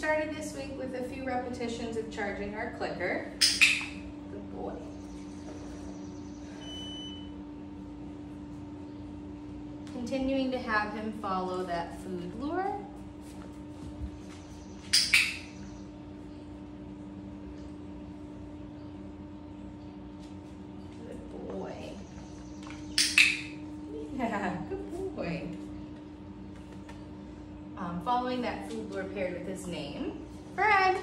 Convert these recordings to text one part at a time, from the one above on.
started this week with a few repetitions of charging our clicker. Good boy. Continuing to have him follow that food lure. Good boy. Yeah, good boy. Following that food lure paired with his name, Fred.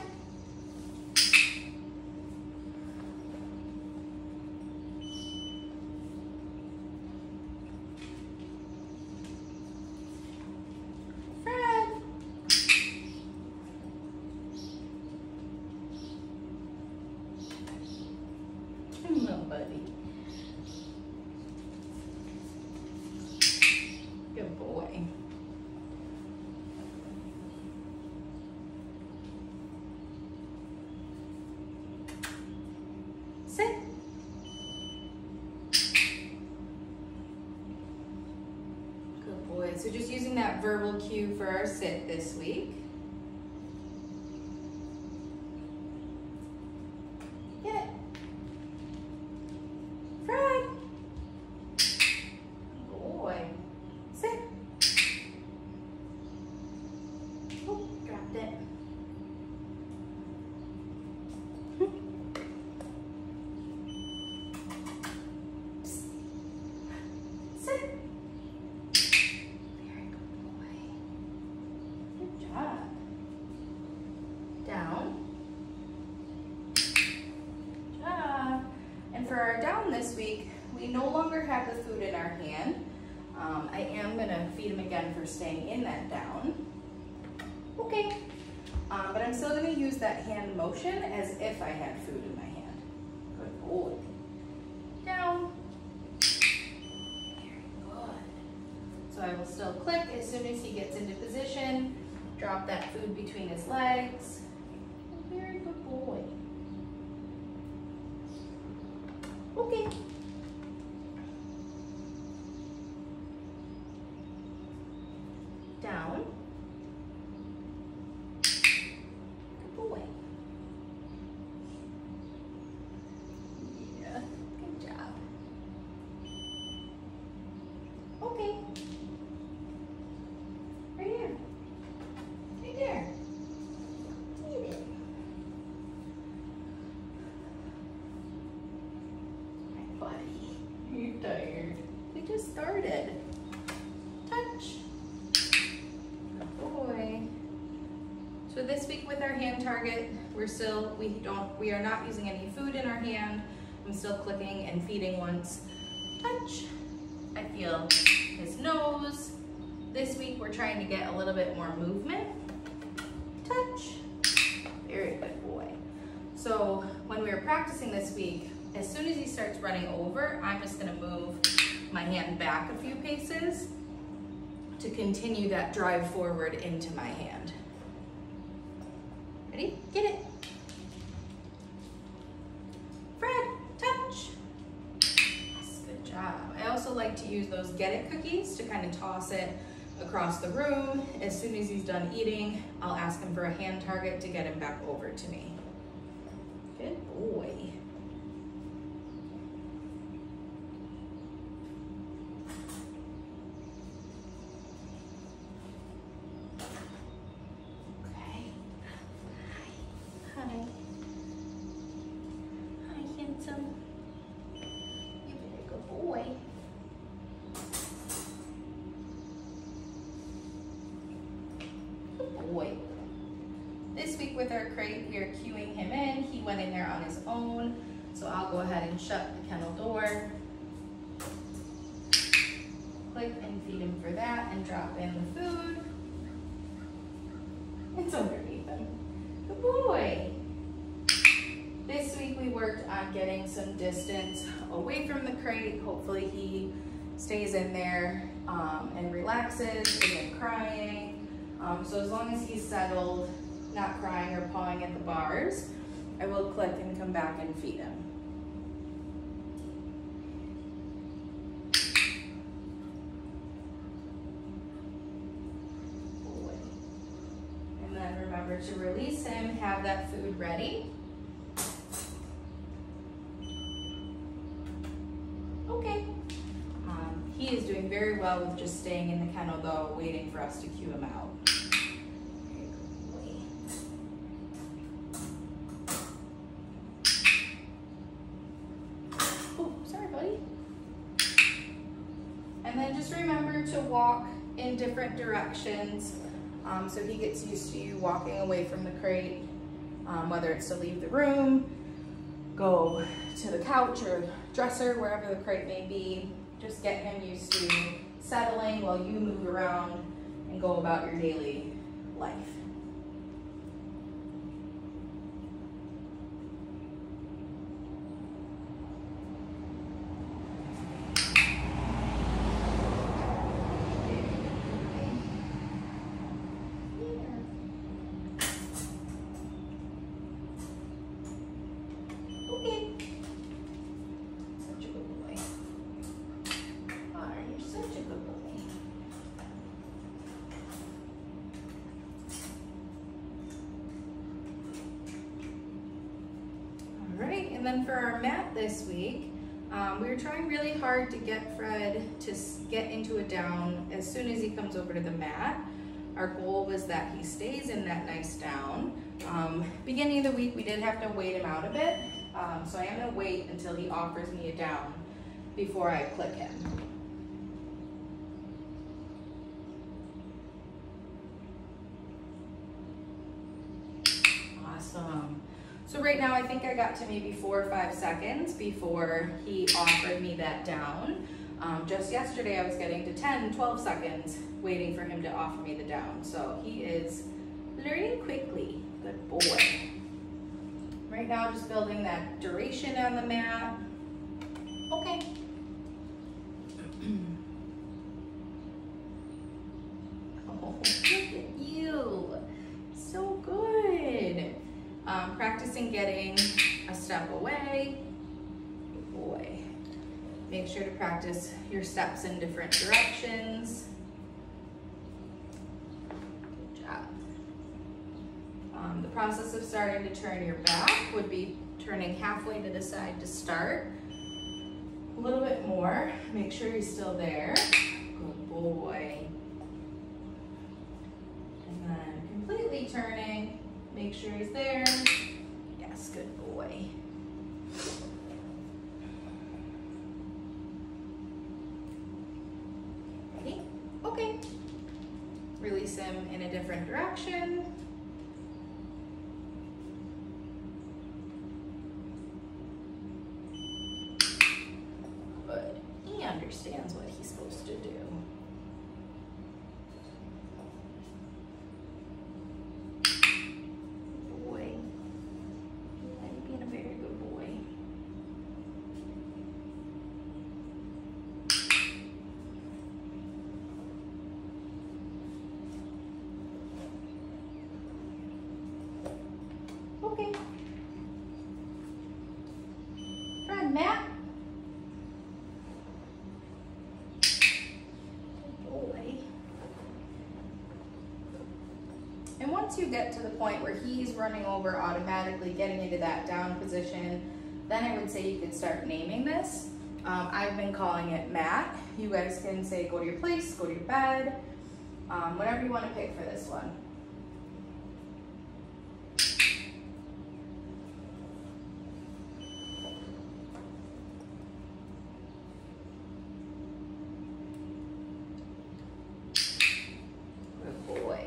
Fred. Hello, buddy. Good boy. Sit. Good boy. So just using that verbal cue for our sit this week. Get it. Fred. Boy. Sit. Oh, dropped it. Down. Good job. And for our down this week, we no longer have the food in our hand. I am gonna feed him again for staying in that down. Okay. But I'm still gonna use that hand motion as if I had food in my hand. Good boy. Down. Very good. So I will still click as soon as he gets into position. Drop that food between his legs. Very good boy. Okay. Down. Good boy. Yeah, good job. Okay. Right here. Right there. Eat it. My buddy, you're tired. We just started. Touch. Good boy. So this week with our hand target, we are not using any food in our hand. I'm still clicking and feeding once. Touch. I feel his nose. This week we're trying to get a little bit more movement. Touch. Very good boy. So when we were practicing this week, as soon as he starts running over, I'm just gonna move my hand back a few paces to continue that drive forward into my hand. Ready? Get it. Fred, touch. Yes, good job. I also like to use those Get It cookies to kind of toss it across the room. As soon as he's done eating, I'll ask him for a hand target to get him back over to me. Good boy. Okay. Hi. Hi, handsome. You're a very good boy. Boy. This week with our crate, we are cueing him in. He went in there on his own, so I'll go ahead and shut the kennel door. Click and feed him for that and drop in the food. It's underneath him. Good boy. This week we worked on getting some distance away from the crate. Hopefully he stays in there and relaxes, isn't crying. So as long as he's settled, not crying or pawing at the bars, I will click and come back and feed him. Boy. And then remember Remember to release him, have that food ready. Okay. He is doing very well with just staying in the kennel though, waiting for us to cue him out. Oh, sorry, buddy. And then just remember to walk in different directions so he gets used to you walking away from the crate, whether it's to leave the room, go to the couch or dresser, wherever the crate may be. Just get him used to settling while you move around and go about your daily life. And then for our mat this week, we were trying really hard to get Fred to get into a down as soon as he comes over to the mat. Our goal was that he stays in that nice down. Beginning of the week, we did have to wait him out a bit. So I am gonna wait until he offers me a down before I click him. Awesome. So right now, I think I got to maybe 4 or 5 seconds before he offered me that down. Just yesterday, I was getting to 10, 12 seconds waiting for him to offer me the down. So he is learning quickly. Good boy. Right now, just building that duration on the mat. Okay. Oh, look at you. So good. Practicing getting a step away. Good boy. Make sure to practice your steps in different directions. Good job. The process of starting to turn your back would be turning halfway to the side to start. A little bit more. Make sure he's still there. Good boy. And then completely turning. Make sure he's there. Yes, good boy. Ready? Okay. Release him in a different direction. Good. He understands what he's supposed to do. Okay. Fred, Matt. Good boy. And once you get to the point where he's running over automatically, getting into that down position, then I would say you could start naming this. I've been calling it Matt. You guys can say go to your place, go to your bed, whatever you want to pick for this one.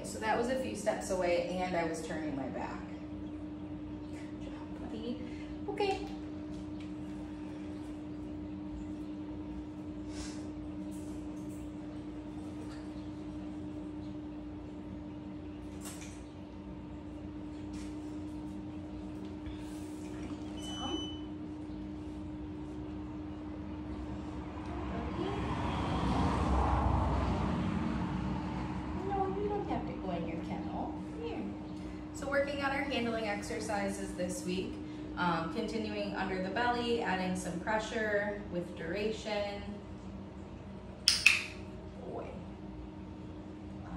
So that was a few steps away and I was turning my back. Good job, buddy. Okay. Working on our handling exercises this week, continuing under the belly, adding some pressure with duration. Boy.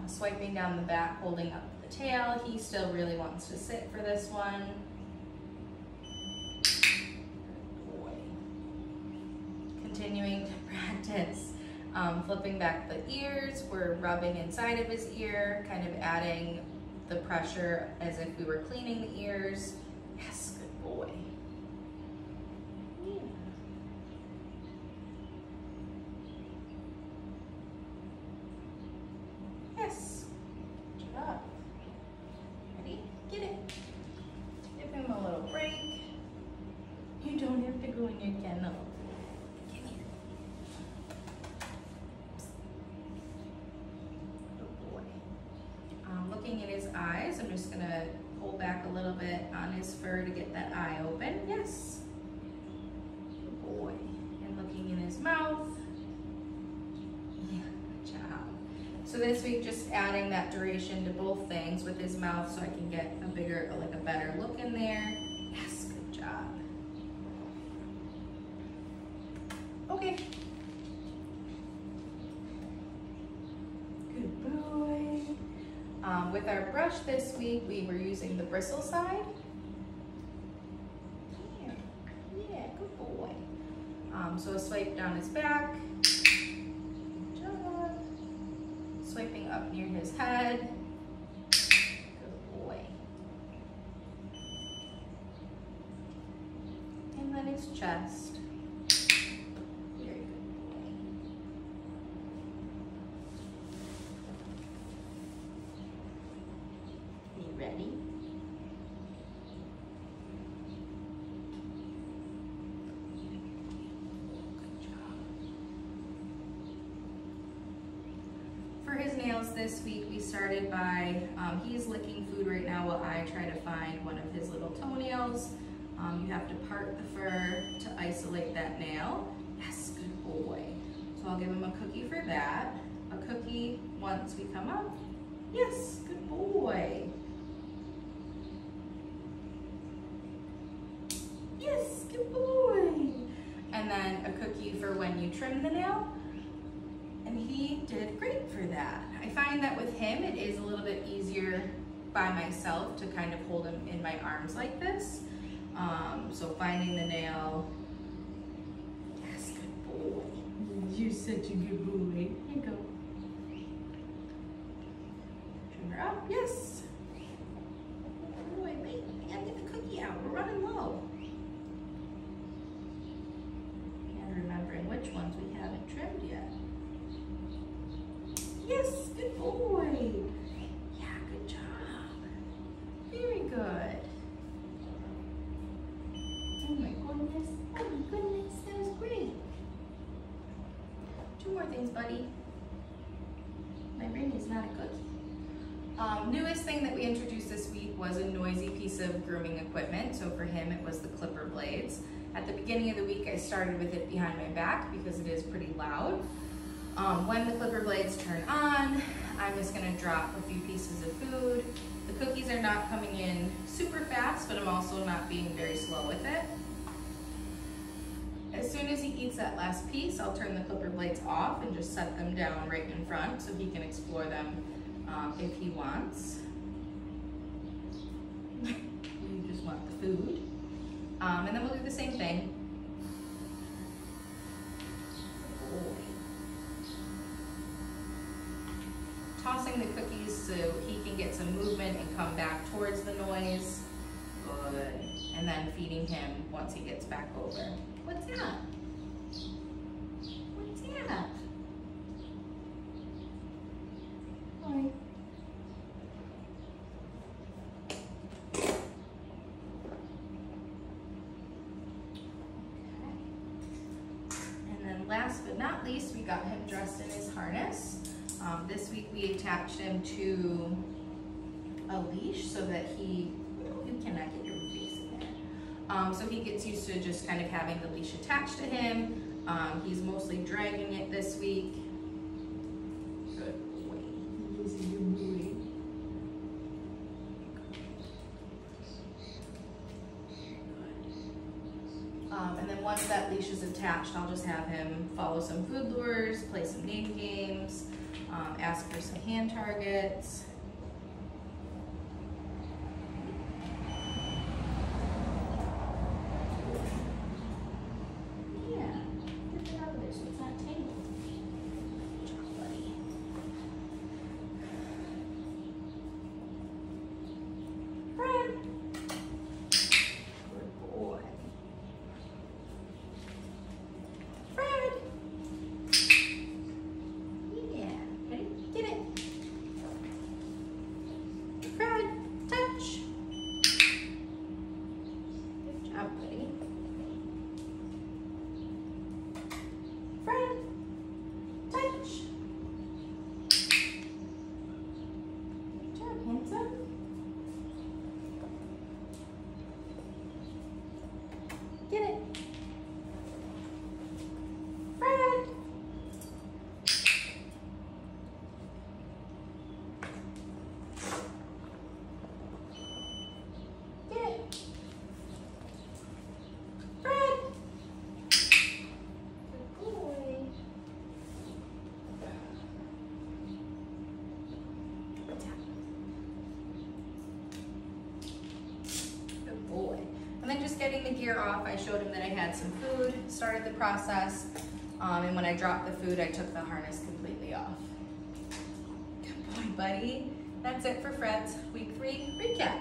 Swiping down the back, holding up the the tail. He still really wants to sit for this one. Good boy. Continuing to practice flipping back the ears. We're rubbing inside of his ear, kind of adding the pressure as if we were cleaning the ears. Yes, good boy. Yeah. Yes. Good job. Ready? Get it. Give him a little break. You don't have to go in your kennel. Get here. Good boy. Looking at his eyes, I'm just gonna pull back a little bit on his fur to get that eye open. Yes. Good boy. And looking in his mouth. Yeah, good job. So this week, just adding that duration to both things with his mouth so I can get a bigger, like a better look in there. Yes, good job. Okay. Good boy. With our brush this week, we were using the bristle side. Yeah, good boy. So a swipe down his back. Good job. Swiping up near his head. Good boy. And then his chest. Very good boy. Are you ready? For his nails this week, we started by, he's licking food right now while I try to find one of his little toenails. You have to part the fur to isolate that nail. Yes, good boy. So I'll give him a cookie for that. A cookie once we come up. Yes, good boy. Yes, good boy. And then a cookie for when you trim the nail. And he did great for that. I find that with him, it is a little bit easier by myself to kind of hold him in my arms like this. So finding the nail. Yes, good boy. You're such a good boy. Here you go. Trim her up. Yes. Good boy, wait. I gotta get the cookie out. We're running low. And remembering which ones we haven't trimmed yet. Yes, good boy. Yeah, good job. Very good. Oh my goodness. Oh my goodness, that was great. Two more things, buddy. My brain is not a cookie. Newest thing that we introduced this week was a noisy piece of grooming equipment. So for him, it was the clipper blades. At the beginning of the week, I started with it behind my back because it is pretty loud. When the clipper blades turn on, I'm just gonna drop a few pieces of food. The cookies are not coming in super fast, but I'm also not being very slow with it. As soon as he eats that last piece, I'll turn the clipper blades off and just set them down right in front so he can explore them if he wants. You just want the food. And then we'll do the same thing. Tossing the cookies so he can get some movement and come back towards the noise. Good. And then feeding him once he gets back over. What's that? What's that? Hi. And then last but not least, we got him dressed in his harness. This week we attached him to a leash so that you cannot get your face in there. So he gets used to just kind of having the leash attached to him. He's mostly dragging it this week. Good boy. He's a good boy. And then once that leash is attached, I'll just have him follow some food lures, play some name games, ask for some hand targets. tap. Good boy. And then just getting the gear off, I showed him that I had some food, started the process, and when I dropped the food, I took the harness completely off. Good boy, buddy. That's it for Fred's week 3 recap.